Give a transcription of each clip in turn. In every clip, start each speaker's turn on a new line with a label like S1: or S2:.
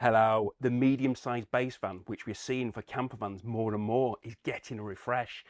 S1: Hello, the medium-sized base van, which we're seeing for campervans more and more, is getting a refresh.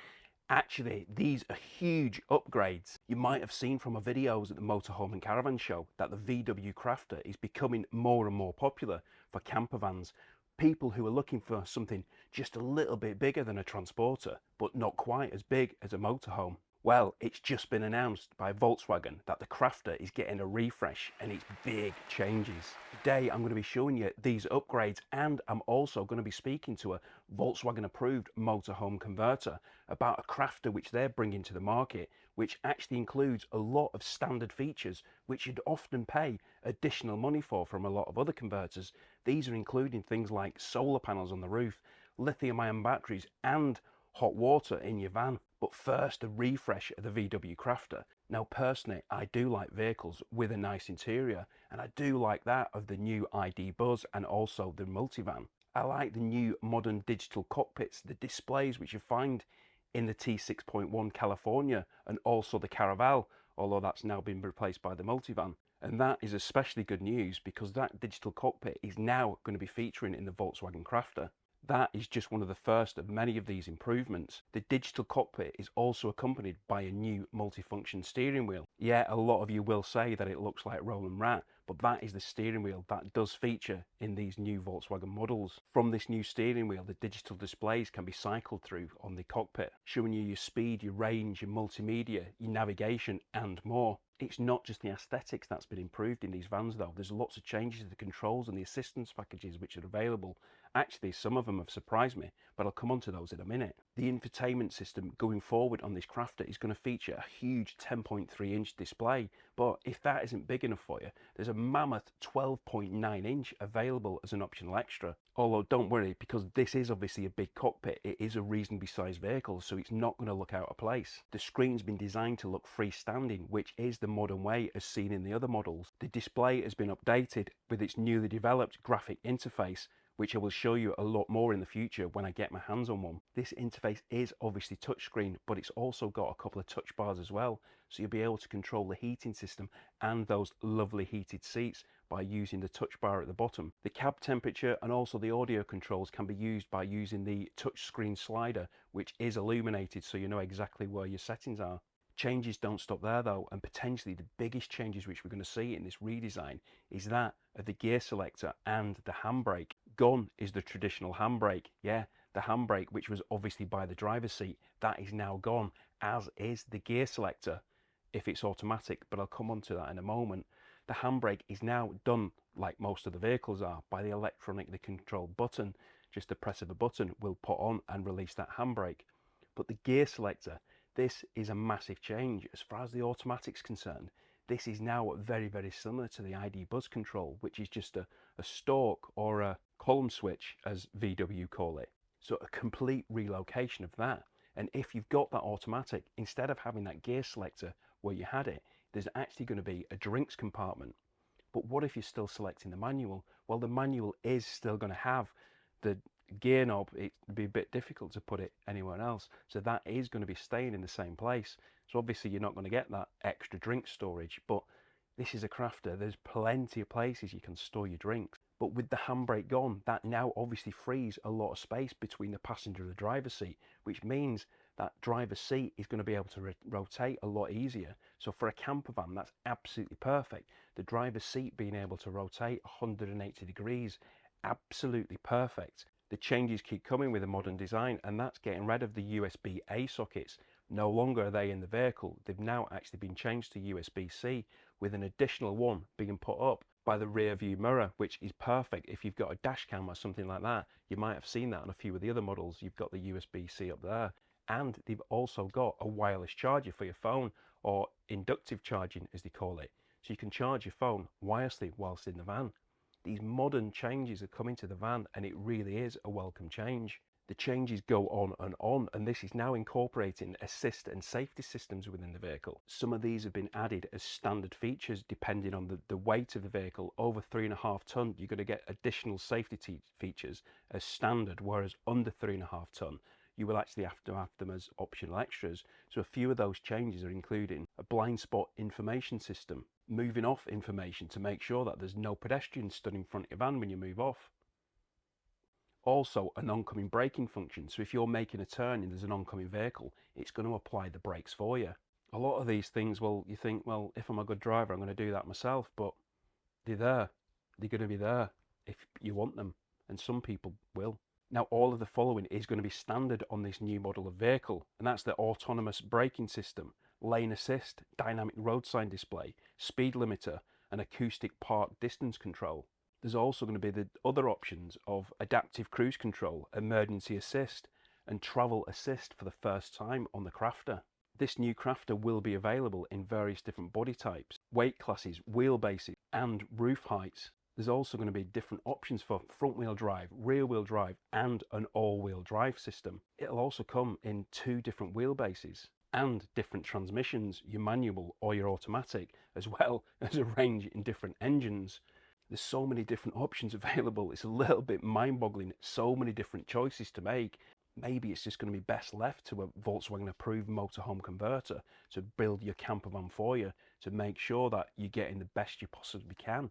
S1: Actually, these are huge upgrades. You might have seen from our videos at the Motorhome and Caravan show that the VW Crafter is becoming more and more popular for campervans. People who are looking for something just a little bit bigger than a transporter, but not quite as big as a motorhome. Well, it's just been announced by Volkswagen that the Crafter is getting a refresh and it's big changes. Today I'm going to be showing you these upgrades, and I'm also going to be speaking to a Volkswagen approved motorhome converter about a Crafter which they're bringing to the market, which actually includes a lot of standard features which you'd often pay additional money for from a lot of other converters. These are including things like solar panels on the roof, lithium-ion batteries and hot water in your van. But first, a refresh of the VW Crafter. Now personally, I do like vehicles with a nice interior, and I do like that of the new ID Buzz and also the multivan. I like the new modern digital cockpits, the displays which you find in the T6.1 California and also the Caravel, although that's now been replaced by the multivan. And that is especially good news because that digital cockpit is now going to be featuring in the Volkswagen Crafter. That is just one of the first of many of these improvements. The digital cockpit is also accompanied by a new multifunction steering wheel. Yeah, a lot of you will say that it looks like Roland Rat, but that is the steering wheel that does feature in these new Volkswagen models. From this new steering wheel, the digital displays can be cycled through on the cockpit, showing you your speed, your range, your multimedia, your navigation and more. It's not just the aesthetics that's been improved in these vans though. There's lots of changes to the controls and the assistance packages which are available. Actually, some of them have surprised me, but I'll come on to those in a minute. The infotainment system going forward on this Crafter is going to feature a huge 10.3-inch display, but if that isn't big enough for you, there's a mammoth 12.9-inch available as an optional extra. Although don't worry, because this is obviously a big cockpit, it is a reasonably sized vehicle, so it's not going to look out of place. The screen's been designed to look freestanding, which is the modern way as seen in the other models. The display has been updated with its newly developed graphic interface, which I will show you a lot more in the future when I get my hands on one. This interface is obviously touchscreen, but it's also got a couple of touch bars as well, so you'll be able to control the heating system and those lovely heated seats by using the touch bar at the bottom. The cab temperature and also the audio controls can be used by using the touchscreen slider, which is illuminated so you know exactly where your settings are. Changes don't stop there though, and potentially the biggest changes which we're going to see in this redesign is that of the gear selector and the handbrake. Gone is the traditional handbrake. Yeah, the handbrake, which was obviously by the driver's seat, that is now gone, as is the gear selector if it's automatic, but I'll come on to that in a moment. The handbrake is now done, like most of the vehicles are, by the electronically controlled button. Just the press of a button will put on and release that handbrake. But the gear selector, this is a massive change. As far as the automatic's concerned, this is now very, very similar to the ID Buzz control, which is just a stalk or a column switch, as VW call it. So a complete relocation of that. And if you've got that automatic, instead of having that gear selector where you had it, there's actually going to be a drinks compartment. But what if you're still selecting the manual? Well, the manual is still going to have the gear knob. It'd be a bit difficult to put it anywhere else, so that is going to be staying in the same place. So obviously you're not going to get that extra drink storage, but this is a Crafter. There's plenty of places you can store your drinks. But with the handbrake gone, that now obviously frees a lot of space between the passenger and the driver's seat, which means that driver's seat is going to be able to rotate a lot easier. So for a campervan, that's absolutely perfect. The driver's seat being able to rotate 180 degrees, absolutely perfect. The changes keep coming with a modern design, and that's getting rid of the USB-A sockets. No longer are they in the vehicle. They've now actually been changed to USB-C, with an additional one being put up by the rear view mirror, which is perfect if you've got a dash cam or something like that. You might have seen that on a few of the other models. You've got the USB-C up there, and they've also got a wireless charger for your phone, or inductive charging as they call it, so you can charge your phone wirelessly whilst in the van. These modern changes are coming to the van, and it really is a welcome change. The changes go on, and this is now incorporating assist and safety systems within the vehicle. Some of these have been added as standard features depending on the weight of the vehicle. Over 3.5 ton, you're going to get additional safety features as standard, whereas under 3.5 ton, you will actually have to have them as optional extras. So a few of those changes are including a blind spot information system, moving off information to make sure that there's no pedestrians stood in front of your van when you move off. Also, an oncoming braking function. So if you're making a turn and there's an oncoming vehicle, it's going to apply the brakes for you. A lot of these things, well, you think, well, if I'm a good driver, I'm going to do that myself, but they're there. They're going to be there if you want them, and some people will. Now, all of the following is going to be standard on this new model of vehicle, and that's the autonomous braking system, lane assist, dynamic road sign display, speed limiter, and acoustic park distance control. There's also going to be the other options of adaptive cruise control, emergency assist, and travel assist for the first time on the Crafter. This new Crafter will be available in various different body types, weight classes, wheelbases, and roof heights. There's also going to be different options for front wheel drive, rear wheel drive, and an all wheel drive system. It'll also come in 2 different wheelbases and different transmissions, your manual or your automatic, as well as a range in different engines. There's so many different options available, it's a little bit mind-boggling, so many different choices to make. Maybe it's just going to be best left to a Volkswagen approved motorhome converter to build your campervan for you, to make sure that you're getting the best you possibly can.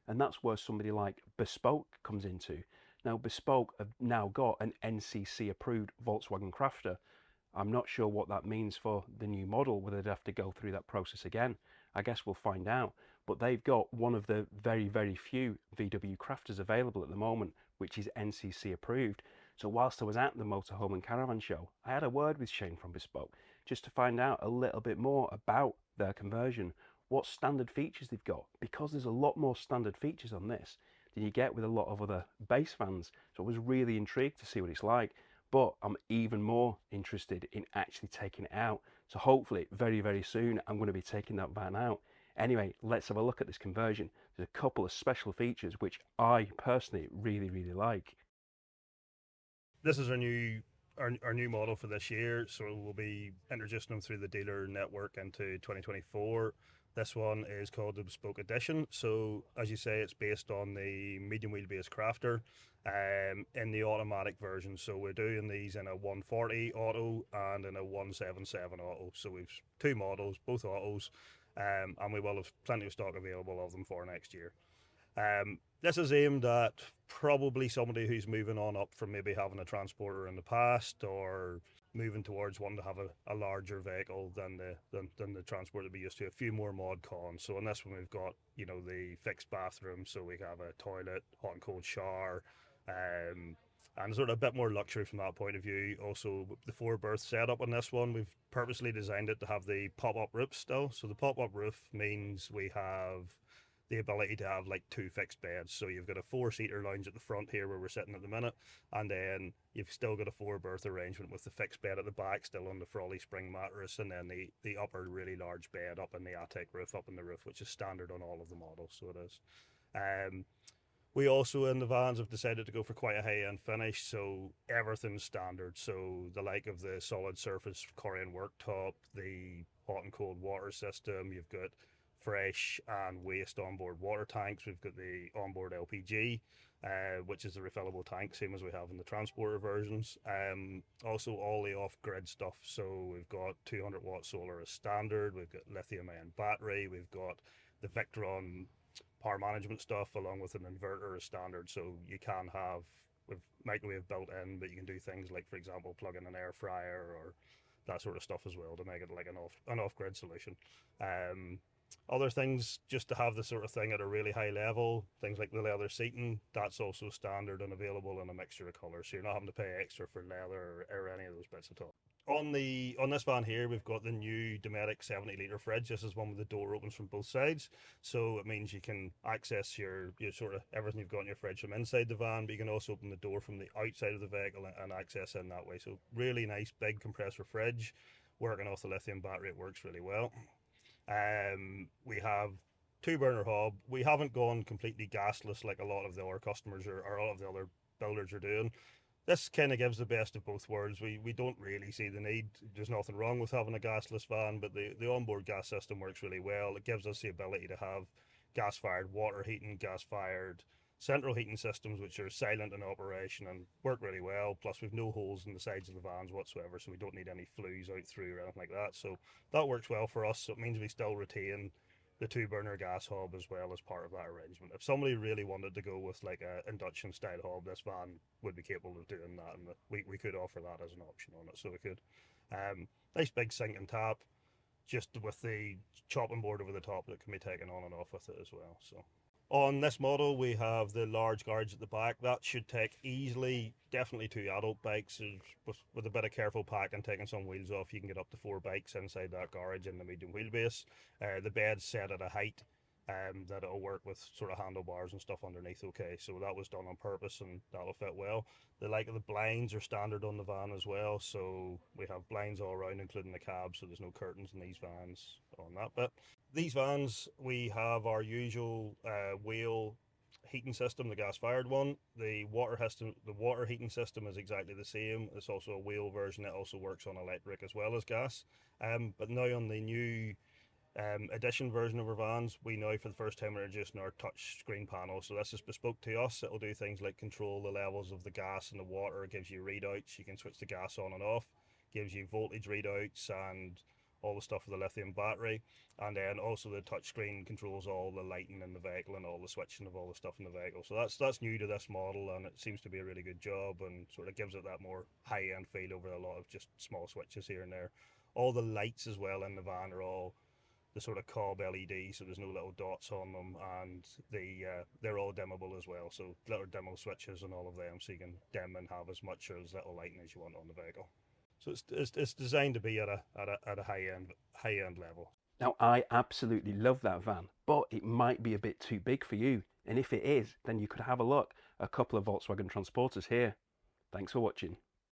S1: And that's where somebody like Bespoke comes into. Now, Bespoke have now got an NCC approved Volkswagen Crafter. I'm not sure what that means for the new model, whether they'd have to go through that process again. I guess we'll find out. But they've got one of the very, very few VW Crafters available at the moment, which is NCC approved. So whilst I was at the Motorhome and Caravan show, I had a word with Shane from Bespoke just to find out a little bit more about their conversion, what standard features they've got, because there's a lot more standard features on this than you get with a lot of other base vans. So I was really intrigued to see what it's like, but I'm even more interested in actually taking it out. So hopefully very, very soon I'm going to be taking that van out. Anyway, let's have a look at this conversion. There's a couple of special features which I personally really, really like.
S2: This is our new model for this year, so we'll be introducing them through the dealer network into 2024. This one is called the Bespoke Edition. So as you say, it's based on the medium wheelbase Crafter in the automatic version. So we're doing these in a 140 auto and in a 177 auto. So we've 2 models, both autos, and we will have plenty of stock available of them for next year. This is aimed at probably somebody who's moving on up from maybe having a transporter in the past, or moving towards wanting to have a larger vehicle than the transport that we used to. A few more mod cons. So in this one we've got, you know, the fixed bathroom, so we have a toilet, hot and cold shower, and sort of a bit more luxury from that point of view. Also, the 4-berth setup on this one, we've purposely designed it to have the pop-up roof still. So the pop-up roof means we have the ability to have like 2 fixed beds. So you've got a 4-seater lounge at the front here where we're sitting at the minute, and then you've still got a 4-berth arrangement with the fixed bed at the back still on the Frawley spring mattress, and then the upper really large bed up in the attic roof, up in the roof, which is standard on all of the models, so it is. We also in the vans have decided to go for quite a high-end finish, so everything's standard. So the like of the solid surface Corian worktop, the hot and cold water system, you've got fresh and waste onboard water tanks. We've got the onboard LPG, which is a refillable tank, same as we have in the transporter versions. Also all the off-grid stuff. So we've got 200 watt solar as standard. We've got lithium-ion battery. We've got the Victron power management stuff along with an inverter as standard. So you can have with microwave built in, but you can do things like, for example, plug in an air fryer or that sort of stuff as well to make it like an off-grid solution. Other things, just to have the sort of thing at a really high level, things like the leather seating, that's also standard and available in a mixture of colours, so you're not having to pay extra for leather or any of those bits at all. On this van here, we've got the new Dometic 70-litre fridge. This is one with the door opens from both sides, so it means you can access your sort of everything you've got in your fridge from inside the van, but you can also open the door from the outside of the vehicle and access in that way. So really nice big compressor fridge, working off the lithium battery. It works really well. We have 2-burner hob. We haven't gone completely gasless like a lot of the other customers or a lot of the other builders are doing. This kind of gives the best of both worlds. We don't really see the need. There's nothing wrong with having a gasless van, but the onboard gas system works really well. It gives us the ability to have gas-fired water heating, gas-fired central heating systems, which are silent in operation and work really well. Plus we've no holes in the sides of the vans whatsoever, so we don't need any flues out through or anything like that. So that works well for us. So it means we still retain the 2-burner gas hob as well as part of that arrangement. If somebody really wanted to go with like a induction style hob, this van would be capable of doing that, and we could offer that as an option on it. So we could. Nice big sink and tap, just with the chopping board over the top that can be taken on and off with it as well. So on this model, we have the large garage at the back. That should take easily, definitely 2 adult bikes. With a bit of careful pack and taking some wheels off, you can get up to 4 bikes inside that garage in the medium wheelbase. The bed's set at a height that it'll work with sort of handlebars and stuff underneath okay. So that was done on purpose and that'll fit well. The blinds are standard on the van as well. So we have blinds all around, including the cab. So there's no curtains in these vans on that bit. These vans, we have our usual wheel heating system, the gas-fired one. The water heating system is exactly the same. It's also a wheel version. It also works on electric as well as gas. But now on the new edition version of our vans, we now for the first time are introducing our touch screen panel. So this is bespoke to us. It'll do things like control the levels of the gas and the water. It gives you readouts. You can switch the gas on and off. Gives you voltage readouts and all the stuff with the lithium battery, and then also the touchscreen controls all the lighting in the vehicle and all the switching of all the stuff in the vehicle. So that's new to this model, and it seems to be a really good job and sort of gives it that more high-end feel over a lot of just small switches here and there. All the lights as well in the van are all the sort of cob LED, so there's no little dots on them, and they're all dimmable as well, so little dimmable switches and all of them, so you can dim and have as much or as little lighting as you want on the vehicle. So it's designed to be at a high end level.
S1: Now, I absolutely love that van, but it might be a bit too big for you. And if it is, then you could have a look. A couple of Volkswagen Transporters here. Thanks for watching.